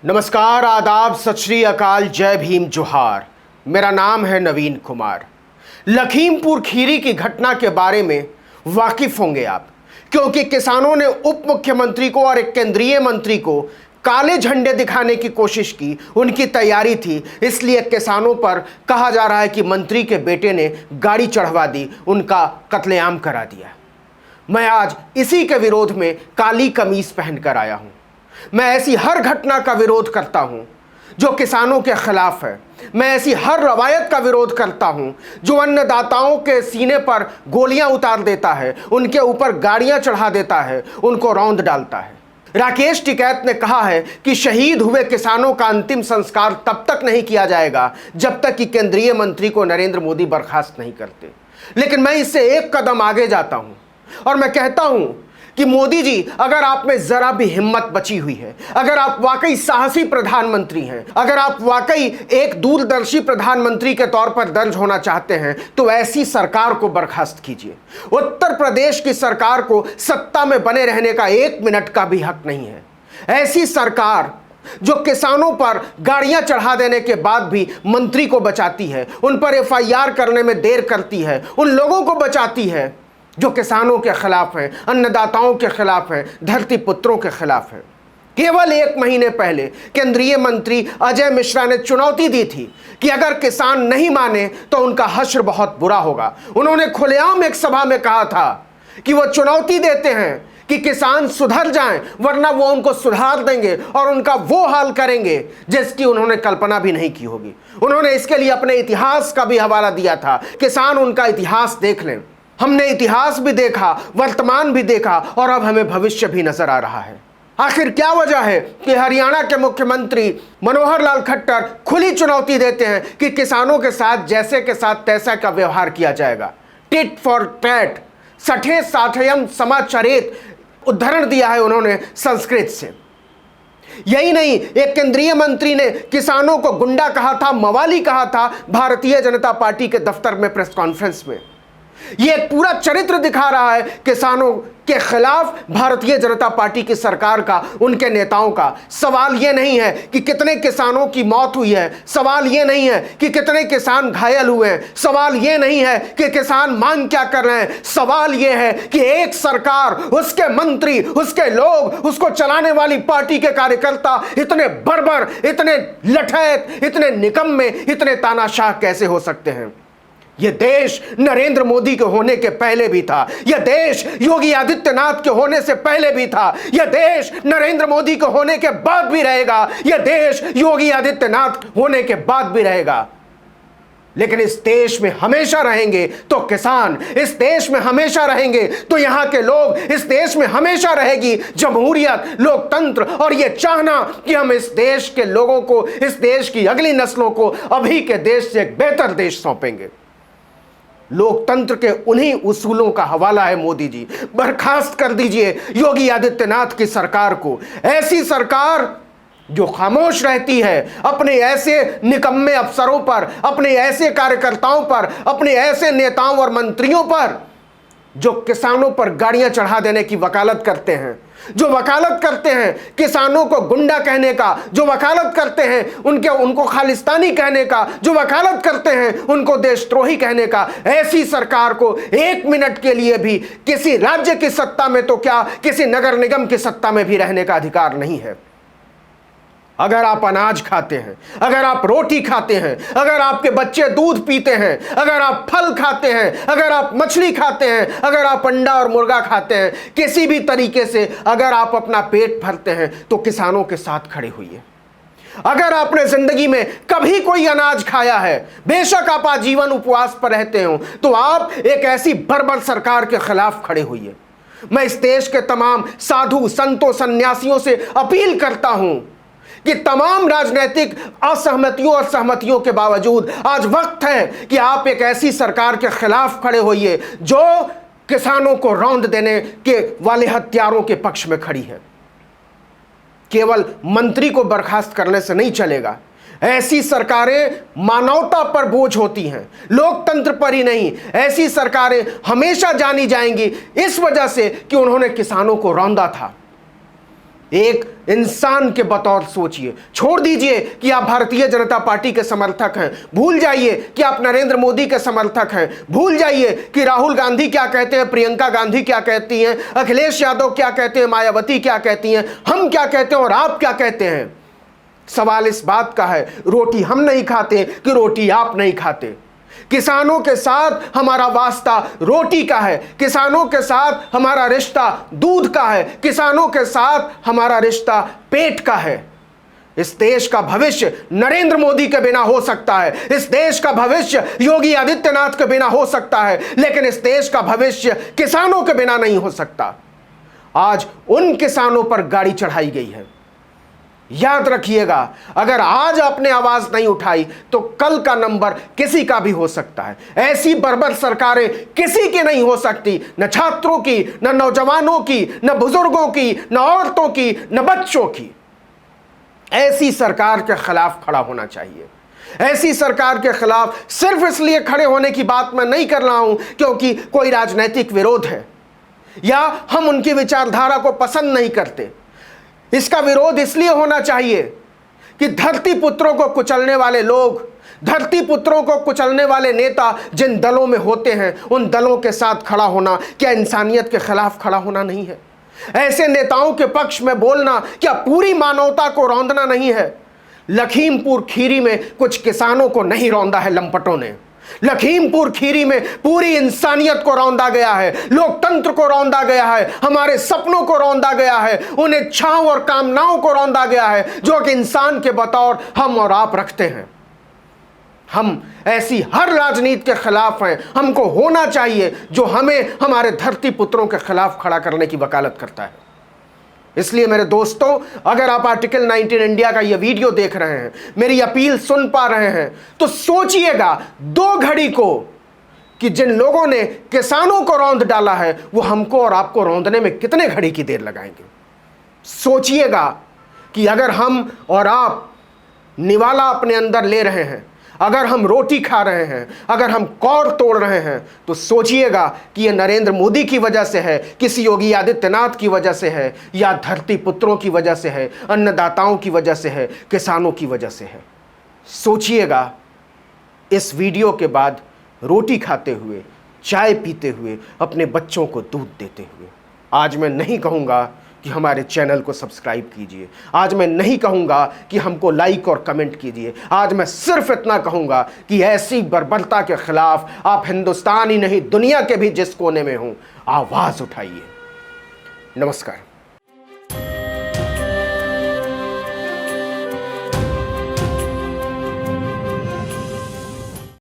नमस्कार, आदाब, सत श्री अकाल, जय भीम, जोहार। मेरा नाम है नवीन कुमार। लखीमपुर खीरी की घटना के बारे में वाकिफ होंगे आप, क्योंकि किसानों ने उप मुख्यमंत्री को और एक केंद्रीय मंत्री को काले झंडे दिखाने की कोशिश की। उनकी तैयारी थी, इसलिए किसानों पर कहा जा रहा है कि मंत्री के बेटे ने गाड़ी चढ़वा दी, उनका कत्लेआम करा दिया। मैं आज इसी के विरोध में काली कमीज पहनकर आया हूं। मैं ऐसी हर घटना का विरोध करता हूं जो किसानों के खिलाफ है। मैं ऐसी हर रवायत का विरोध करता हूं जो अन्नदाताओं के सीने पर गोलियां उतार देता है, उनके ऊपर गाड़ियां चढ़ा देता है, उनको रौंद डालता है। राकेश टिकैत ने कहा है कि शहीद हुए किसानों का अंतिम संस्कार तब तक नहीं किया जाएगा जब तक कि केंद्रीय मंत्री को नरेंद्र मोदी बर्खास्त नहीं करते। लेकिन मैं इससे एक कदम आगे जाता हूं और मैं कहता हूं कि मोदी जी, अगर आप में जरा भी हिम्मत बची हुई है, अगर आप वाकई साहसी प्रधानमंत्री हैं, अगर आप वाकई एक दूरदर्शी प्रधानमंत्री के तौर पर दर्ज होना चाहते हैं, तो ऐसी सरकार को बर्खास्त कीजिए। उत्तर प्रदेश की सरकार को सत्ता में बने रहने का 1 मिनट का भी हक नहीं है। ऐसी सरकार जो किसानों पर गाड़ियां चढ़ा देने के बाद भी मंत्री को बचाती है, उन पर FIR करने में देर करती है, उन लोगों को बचाती है जो किसानों के खिलाफ हैं, अन्नदाताओं के खिलाफ हैं, धरती पुत्रों के खिलाफ हैं। केवल 1 महीने पहले केंद्रीय मंत्री अजय मिश्रा ने चुनौती दी थी कि अगर किसान नहीं माने तो उनका हश्र बहुत बुरा होगा। उन्होंने खुलेआम एक सभा में कहा था कि वो चुनौती देते हैं कि किसान सुधर जाएं, वरना वो उनको सुधार देंगे और उनका वो हाल करेंगे जिसकी उन्होंने कल्पना भी नहीं की होगी। उन्होंने इसके लिए अपने इतिहास का भी हवाला दिया था। किसान उनका इतिहास देख लें। हमने इतिहास भी देखा, वर्तमान भी देखा और अब हमें भविष्य भी नजर आ रहा है। आखिर क्या वजह है कि हरियाणा के मुख्यमंत्री मनोहर लाल खट्टर खुली चुनौती देते हैं कि किसानों के साथ जैसे के साथ तैसा का व्यवहार किया जाएगा। टिट फॉर टैट, सठे साठयम समाचरित उदाहरण दिया है उन्होंने संस्कृत से। यही नहीं, एक केंद्रीय मंत्री ने किसानों को गुंडा कहा था, मवाली कहा था भारतीय जनता पार्टी के दफ्तर में प्रेस कॉन्फ्रेंस में। यह एक पूरा चरित्र दिखा रहा है किसानों के खिलाफ भारतीय जनता पार्टी की सरकार का, उनके नेताओं का। सवाल यह नहीं है कि कितने किसानों की मौत हुई है, सवाल यह नहीं है कि कितने किसान घायल हुए हैं, सवाल यह नहीं है कि किसान मांग क्या कर रहे हैं। सवाल यह है कि एक सरकार, उसके मंत्री, उसके लोग, उसको चलाने वाली पार्टी के कार्यकर्ता इतने बर्बर, इतने लठैत, इतने निकम्मे, इतने तानाशाह कैसे हो सकते हैं। यह देश नरेंद्र मोदी के होने के पहले भी था, यह देश योगी आदित्यनाथ के होने से पहले भी था, यह देश नरेंद्र मोदी के होने के बाद भी रहेगा, यह देश योगी आदित्यनाथ होने के बाद भी रहेगा। लेकिन इस देश में हमेशा रहेंगे तो किसान, इस देश में हमेशा रहेंगे तो यहां के लोग, इस देश में हमेशा रहेगी जमहूरियत, लोकतंत्र और यह चाहना कि हम इस देश के लोगों को, इस देश की अगली नस्लों को अभी के देश से एक बेहतर देश सौंपेंगे। लोकतंत्र के उन्हीं उसूलों का हवाला है मोदी जी। बर्खास्त कर दीजिए योगी आदित्यनाथ की सरकार को। ऐसी सरकार जो खामोश रहती है अपने ऐसे निकम्मे अफसरों पर, अपने ऐसे कार्यकर्ताओं पर, अपने ऐसे नेताओं और मंत्रियों पर जो किसानों पर गाड़ियां चढ़ा देने की वकालत करते हैं, जो वकालत करते हैं किसानों को गुंडा कहने का, जो वकालत करते हैं उनको खालिस्तानी कहने का, जो वकालत करते हैं उनको देशद्रोही कहने का। ऐसी सरकार को 1 मिनट के लिए भी किसी राज्य की सत्ता में तो क्या, किसी नगर निगम की सत्ता में भी रहने का अधिकार नहीं है। अगर आप अनाज खाते हैं, अगर आप रोटी खाते हैं, अगर आपके बच्चे दूध पीते हैं, अगर आप फल खाते हैं, अगर आप मछली खाते हैं, अगर आप अंडा और मुर्गा खाते हैं, किसी भी तरीके से अगर आप अपना पेट भरते हैं तो किसानों के साथ खड़े होइए। अगर आपने जिंदगी में कभी कोई अनाज खाया है, बेशक आप आजीवन उपवास पर रहते हो, तो आप एक ऐसी बर्बर सरकार के खिलाफ खड़े होइए। मैं इस देश के तमाम साधु संतों, सन्यासियों से अपील करता हूं कि तमाम राजनीतिक असहमतियों और सहमतियों के बावजूद आज वक्त है कि आप एक ऐसी सरकार के खिलाफ खड़े होइए जो किसानों को रौंद देने के वाले हत्यारों के पक्ष में खड़ी है। केवल मंत्री को बर्खास्त करने से नहीं चलेगा। ऐसी सरकारें मानवता पर बोझ होती हैं, लोकतंत्र पर ही नहीं। ऐसी सरकारें हमेशा जानी जाएंगी इस वजह से कि उन्होंने किसानों को रौंदा था। एक इंसान के बतौर सोचिए। छोड़ दीजिए कि आप भारतीय जनता पार्टी के समर्थक हैं, भूल जाइए कि आप नरेंद्र मोदी के समर्थक हैं, भूल जाइए कि राहुल गांधी क्या कहते हैं, प्रियंका गांधी क्या कहती हैं, अखिलेश यादव क्या कहते हैं, मायावती क्या कहती हैं, हम क्या कहते हैं और आप क्या कहते हैं। सवाल इस बात का है, रोटी हम नहीं खाते कि रोटी आप नहीं खाते। किसानों के साथ हमारा वास्ता रोटी का है, किसानों के साथ हमारा रिश्ता दूध का है, किसानों के साथ हमारा रिश्ता पेट का है। इस देश का भविष्य नरेंद्र मोदी के बिना हो सकता है, इस देश का भविष्य योगी आदित्यनाथ के बिना हो सकता है, लेकिन इस देश का भविष्य किसानों के बिना नहीं हो सकता। आज उन किसानों पर गाड़ी चढ़ाई गई है। याद रखिएगा, अगर आज आपने आवाज नहीं उठाई तो कल का नंबर किसी का भी हो सकता है। ऐसी बर्बर सरकारें किसी की नहीं हो सकती, न छात्रों की, न नौजवानों की, न बुजुर्गों की, न औरतों की, न बच्चों की। ऐसी सरकार के खिलाफ खड़ा होना चाहिए। ऐसी सरकार के खिलाफ सिर्फ इसलिए खड़े होने की बात मैं नहीं कर रहा हूं क्योंकि कोई राजनीतिक विरोध है या हम उनकी विचारधारा को पसंद नहीं करते। इसका विरोध इसलिए होना चाहिए कि धरती पुत्रों को कुचलने वाले लोग, धरती पुत्रों को कुचलने वाले नेता जिन दलों में होते हैं, उन दलों के साथ खड़ा होना क्या इंसानियत के खिलाफ खड़ा होना नहीं है? ऐसे नेताओं के पक्ष में बोलना क्या पूरी मानवता को रौंदना नहीं है? लखीमपुर खीरी में कुछ किसानों को नहीं रौंदा है लंपटों ने। लखीमपुर खीरी में पूरी इंसानियत को रौंदा गया है, लोकतंत्र को रौंदा गया है, हमारे सपनों को रौंदा गया है, उन इच्छाओं और कामनाओं को रौंदा गया है जो कि इंसान के बतौर हम और आप रखते हैं। हम ऐसी हर राजनीति के खिलाफ हैं। हमको होना चाहिए जो हमें हमारे धरती पुत्रों के खिलाफ खड़ा करने की वकालत करता है। इसलिए मेरे दोस्तों, अगर आप आर्टिकल 19 इंडिया का यह वीडियो देख रहे हैं, मेरी अपील सुन पा रहे हैं, तो सोचिएगा 2 घड़ी को कि जिन लोगों ने किसानों को रौंद डाला है वो हमको और आपको रौंदने में कितने घड़ी की देर लगाएंगे। सोचिएगा कि अगर हम और आप निवाला अपने अंदर ले रहे हैं, अगर हम रोटी खा रहे हैं, अगर हम कौर तोड़ रहे हैं, तो सोचिएगा कि यह नरेंद्र मोदी की वजह से है, किसी योगी आदित्यनाथ की वजह से है, या धरती पुत्रों की वजह से है, अन्नदाताओं की वजह से है, किसानों की वजह से है। सोचिएगा इस वीडियो के बाद रोटी खाते हुए, चाय पीते हुए, अपने बच्चों को दूध देते हुए। आज मैं नहीं कहूँगा कि हमारे चैनल को सब्सक्राइब कीजिए, आज मैं नहीं कहूँगा कि हमको लाइक और कमेंट कीजिए। आज मैं सिर्फ इतना कहूँगा कि ऐसी बर्बरता के खिलाफ आप हिंदुस्तान ही नहीं दुनिया के भी जिस कोने में हों आवाज़ उठाइए। नमस्कार।